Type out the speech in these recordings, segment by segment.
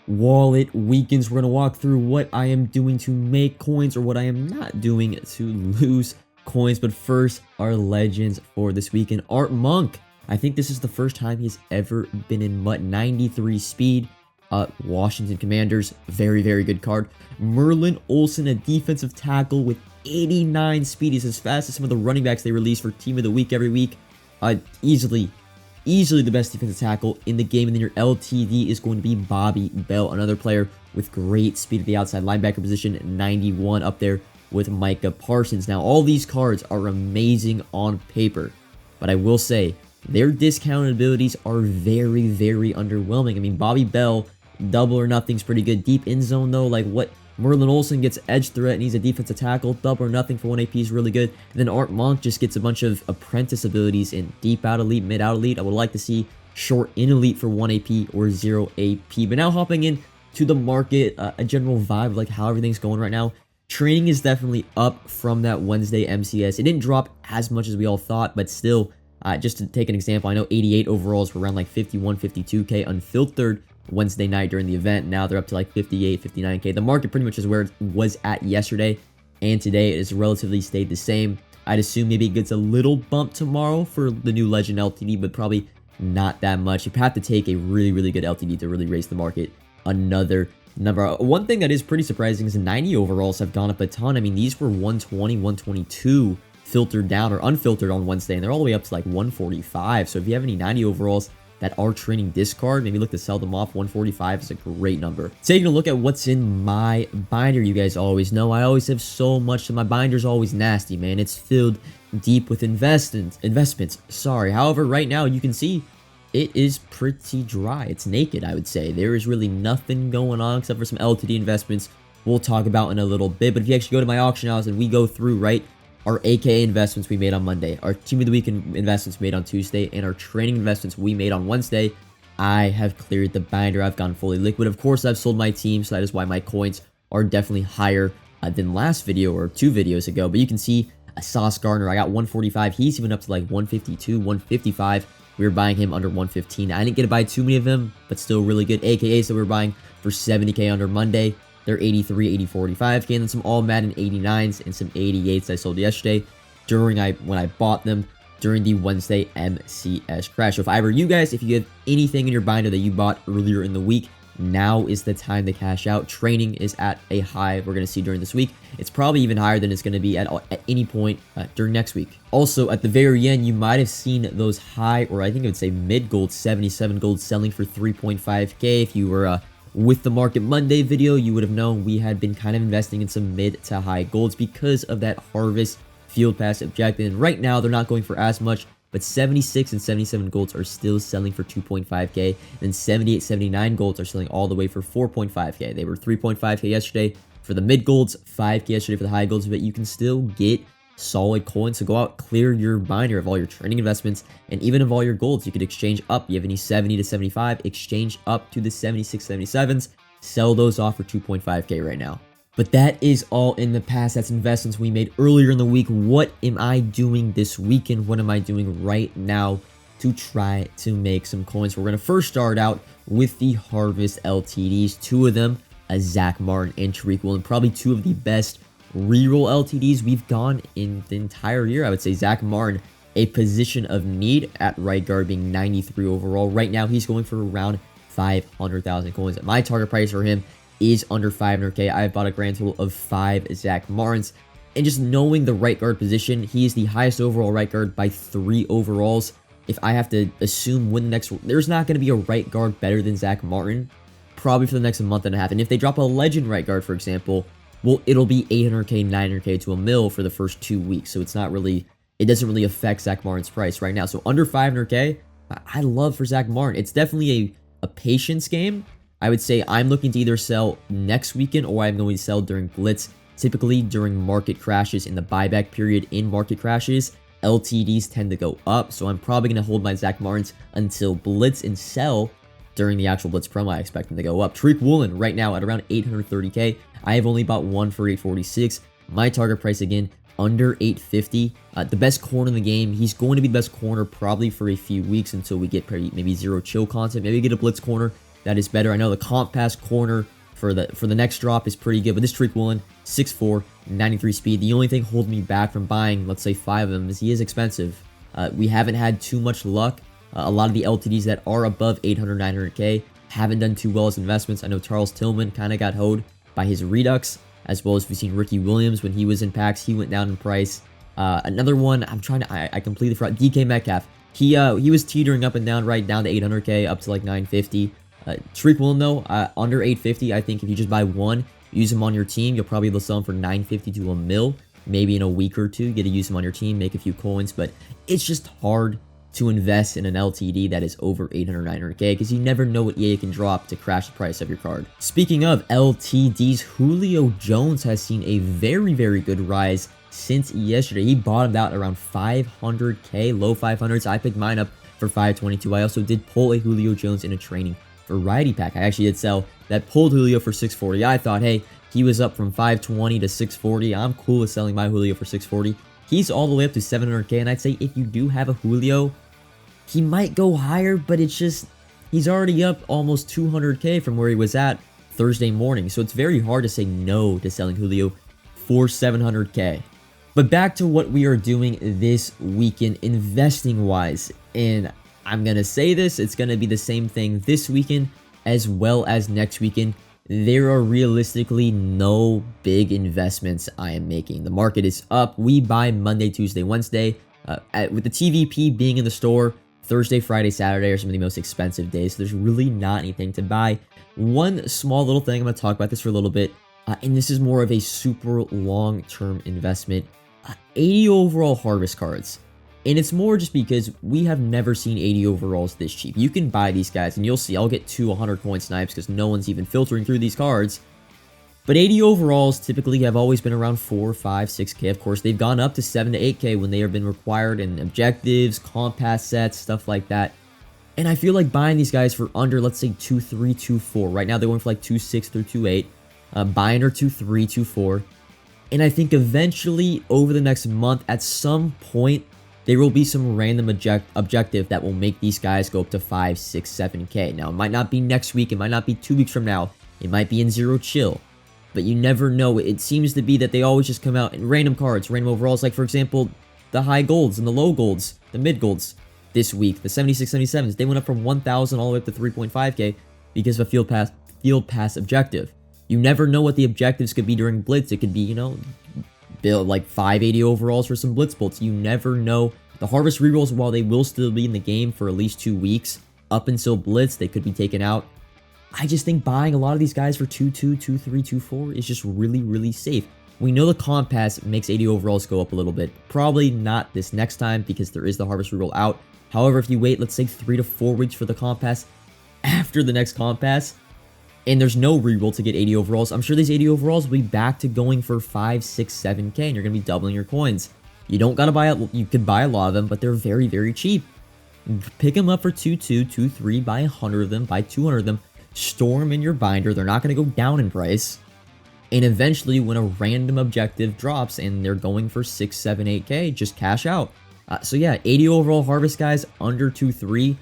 wallet weekends. We're going to walk through what I am doing to make coins or what I am not doing to lose coins. But first, our legends for this weekend. Art Monk. I think this is the first time he's ever been in MUT. 93 speed. Washington Commanders. Very, very good card. Merlin Olsen, a defensive tackle with 89 speed. He's as fast as some of the running backs they release for Team of the Week every week. Easily the best defensive tackle in the game. And then your LTD is going to be Bobby Bell, another player with great speed at the outside linebacker position, 91 up there with Micah Parsons. Now, all these cards are amazing on paper, but I will say their discounted abilities are very, very underwhelming. I mean, Bobby Bell, double or nothing's pretty good. Deep end zone, though, like what? Merlin Olsen gets edge threat and he's a defensive tackle. Double or nothing for 1 AP is really good. And then Art Monk just gets a bunch of apprentice abilities in deep out elite, mid out elite. I would like to see short in elite for 1 AP or 0 AP. But now hopping in to the market, a general vibe, like how everything's going right now. Training is definitely up from that Wednesday MCS. It didn't drop as much as we all thought, but still, just to take an example, I know 88 overalls were around like 51, 52K unfiltered Wednesday night during the event. Now they're up to like 58, 59K. The market pretty much is where it was at yesterday, and today it has relatively stayed the same. I'd assume maybe it gets a little bump tomorrow for the new Legend LTD, but probably not that much. You have to take a really, really good LTD to really raise the market another number. One thing that is pretty surprising is 90 overalls have gone up a ton. I mean, these were 120, 122 filtered down or unfiltered on Wednesday, and they're all the way up to like 145. So if you have any 90 overalls that are training discard, maybe look to sell them off. 145 is a great number. Taking a look at what's in my binder, you guys always know I always have so much. My binder's always nasty, man. It's filled deep with investments. Sorry. However, right now you can see it is pretty dry. It's naked, I would say. There is really nothing going on except for some LTD investments we'll talk about in a little bit. But if you actually go to my auction house and we go through, right, our AKA investments we made on Monday, our Team of the Week investments made on Tuesday, and our training investments we made on Wednesday, I have cleared the binder. I've gone fully liquid. Of course, I've sold my team, so that is why my coins are definitely higher than last video or 2 videos ago. But you can see a Sauce Gardner, I got 145. He's even up to like 152, 155. We were buying him under 115. I didn't get to buy too many of them, but still really good. AKA, so we were buying for 70K under Monday. They're 83, 84, 85K, and then some all Madden 89s and some 88s I sold yesterday when I bought them during the Wednesday MCS crash. So if I were you guys, if you have anything in your binder that you bought earlier in the week, now is the time to cash out. Training is at a high we're going to see during this week. It's probably even higher than it's going to be at any point during next week. Also, at the very end, you might have seen those high, or I think I would say mid gold, 77 gold selling for 3.5K. If you were with the Market Monday video, you would have known we had been kind of investing in some mid to high golds because of that Harvest Field Pass objective. And right now, they're not going for as much, but 76 and 77 golds are still selling for 2.5K. And 78, 79 golds are selling all the way for 4.5K. They were 3.5K yesterday for the mid golds, 5K yesterday for the high golds, but you can still get solid coins. So go out, clear your binder of all your training investments, and even of all your golds. You could exchange up. You have any 70 to 75, exchange up to the 76, 77s, sell those off for 2.5K right now. But that is all in the past. That's investments we made earlier in the week. What am I doing this weekend? What am I doing right now to try to make some coins? We're going to first start out with the Harvest LTDs. 2 of them, a Zach Martin and Tariq Woolen, probably 2 of the best reroll LTDs we've gone in the entire year. I would say Zach Martin, a position of need at right guard, being 93 overall. Right now, he's going for around 500,000 coins. My target price for him is under 500K. I've bought a grand total of 5 Zach Martins. And just knowing the right guard position, he is the highest overall right guard by 3 overalls. If I have to assume when the next, there's not going to be a right guard better than Zach Martin, probably for the next month and a half. And if they drop a legend right guard, for example, well, it'll be 800K, 900K to a mil for the first 2 weeks. So it's not really, it doesn't really affect Zach Martin's price right now. So under 500K, I love for Zach Martin. It's definitely a patience game. I would say I'm looking to either sell next weekend or I'm going to sell during Blitz. Typically during market crashes, in the buyback period in market crashes, LTDs tend to go up. So I'm probably going to hold my Zach Martins until Blitz and sell during the actual Blitz promo. I expect them to go up. Tariq Woolen right now at around 830K. I have only bought 1 for 846. My target price again, under 850. The best corner in the game. He's going to be the best corner probably for a few weeks until we get maybe zero chill content. Maybe get a Blitz corner that is better. I know the comp pass corner for the next drop is pretty good, but this Tariq Woolen, 6'4", 93 speed. The only thing holding me back from buying, let's say, 5 of them is he is expensive. We haven't had too much luck. A lot of the LTDs that are above 800, 900K haven't done too well as investments. I know Charles Tillman kind of got hoed by his Redux, as well as we've seen Ricky Williams when he was in packs. He went down in price. Another one, I completely forgot, DK Metcalf. He was teetering up and down, right down to 800K, up to like 950. Tariq Woolen, though, under 850. I think if you just buy one, use him on your team, you'll probably be able to sell him for 950 to a mil. Maybe in a week or two, you get to use him on your team, make a few coins, but it's just hard to invest in an LTD that is over 800, 900K because you never know what EA can drop to crash the price of your card. Speaking of LTDs, Julio Jones has seen a very, very good rise since yesterday. He bottomed out around 500K, low 500s. I picked mine up for 522. I also did pull a Julio Jones in a training variety pack. I actually did sell that pulled Julio for 640. I thought, hey, he was up from 520 to 640. I'm cool with selling my Julio for 640. He's all the way up to 700K, and I'd say if you do have a Julio, he might go higher, but it's just, he's already up almost 200K from where he was at Thursday morning. So it's very hard to say no to selling Julio for 700K. But back to what we are doing this weekend investing-wise. And I'm going to say this, it's going to be the same thing this weekend as well as next weekend. There are realistically no big investments I am making. The market is up. We buy Monday, Tuesday, Wednesday. With the TVP being in the store, Thursday, Friday, Saturday are some of the most expensive days. So there's really not anything to buy. One small little thing, I'm going to talk about this for a little bit. And this is more of a super long-term investment. 80 overall harvest cards. And it's more just because we have never seen 80 overalls this cheap. You can buy these guys, and you'll see I'll get 2 100 coin snipes because no one's even filtering through these cards. But 80 overalls typically have always been around 4, 5, 6K. Of course, they've gone up to 7 to 8K when they have been required in objectives, comp pass sets, stuff like that. And I feel like buying these guys for under, let's say, 2.3, 2.4. Right now, they're going for like 2.6 through 2.8. Buy under 2.3, 2.4. And I think eventually, over the next month, at some point, there will be some random objective that will make these guys go up to 5, 6, 7K. Now, it might not be next week. It might not be 2 weeks from now. It might be in Zero Chill. But you never know. It seems to be that they always just come out in random cards, random overalls. Like, for example, the high golds and the low golds, the mid golds this week. The 76, 77s, they went up from 1,000 all the way up to 3.5K because of a field pass objective. You never know what the objectives could be during Blitz. It could be, you know, build like 580 overalls for some Blitz bolts. You never know. The Harvest rerolls, while they will still be in the game for at least 2 weeks, up until Blitz, they could be taken out. I just think buying a lot of these guys for 2.2, 2.3, 2.4 is just really, really safe. We know the comp pass makes 80 overalls go up a little bit. Probably not this next time because there is the Harvest reroll out. However, if you wait, let's say 3 to 4 weeks for the comp pass after the next comp pass, and there's no reroll to get 80 overalls, I'm sure these 80 overalls will be back to going for 5, 6, 7K, and you're going to be doubling your coins. You don't got to buy it. You could buy a lot of them, but they're very, very cheap. Pick them up for 2.2, 2.3, buy 100 of them, buy 200 of them, store them in your binder. They're not going to go down in price. And eventually, when a random objective drops and they're going for 6, 7, 8K, just cash out. So yeah, 80 overall harvest guys, under 2.3,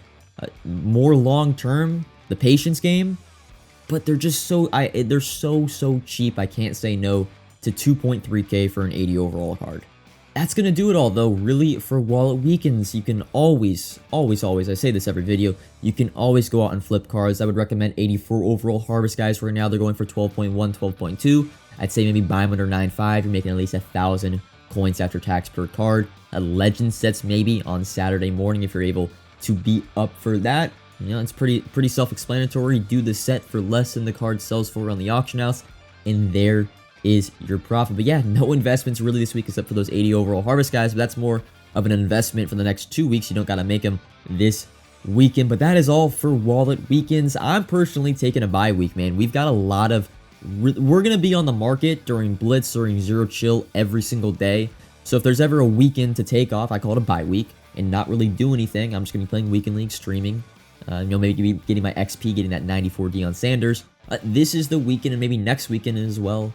more long-term, the patience game. But they're just they're so cheap. I can't say no to 2.3K for an 80 overall card. That's going to do it all, though. Really, for wallet weekends, you can always, I say this every video, you can always go out and flip cards. I would recommend 84 overall harvest guys right now. They're going for 12.1, 12.2. I'd say maybe buy them under 9.5. You're making at least 1,000 coins after tax per card. Legend sets maybe on Saturday morning if you're able to be up for that. You know, it's pretty self-explanatory. Do the set for less than the card sells for on the auction house, and there is your profit. But yeah, no investments really this week except for those 80 overall harvest guys, but that's more of an investment for the next 2 weeks. You don't got to make them this weekend. But that is all for wallet weekends. I'm personally taking a bye week, man. We've got a lot of... We're going to be on the market during Blitz, during Zero Chill every single day. So if there's ever a weekend to take off, I call it a bye week, and not really do anything. I'm just going to be playing Weekend League, streaming. You know, maybe getting my XP, getting that 94 Deion Sanders. This is the weekend, and maybe next weekend as well.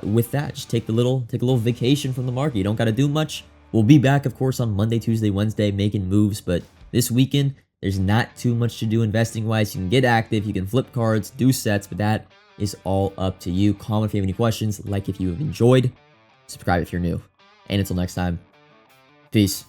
With that, just take a little vacation from the market. You don't got to do much. We'll be back, of course, on Monday, Tuesday, Wednesday, making moves. But this weekend, There's not too much to do investing wise. You can get active, you can flip cards, do sets, but that is all up to you. Comment if you have any questions, like if you have enjoyed, subscribe if you're new. And until next time, peace.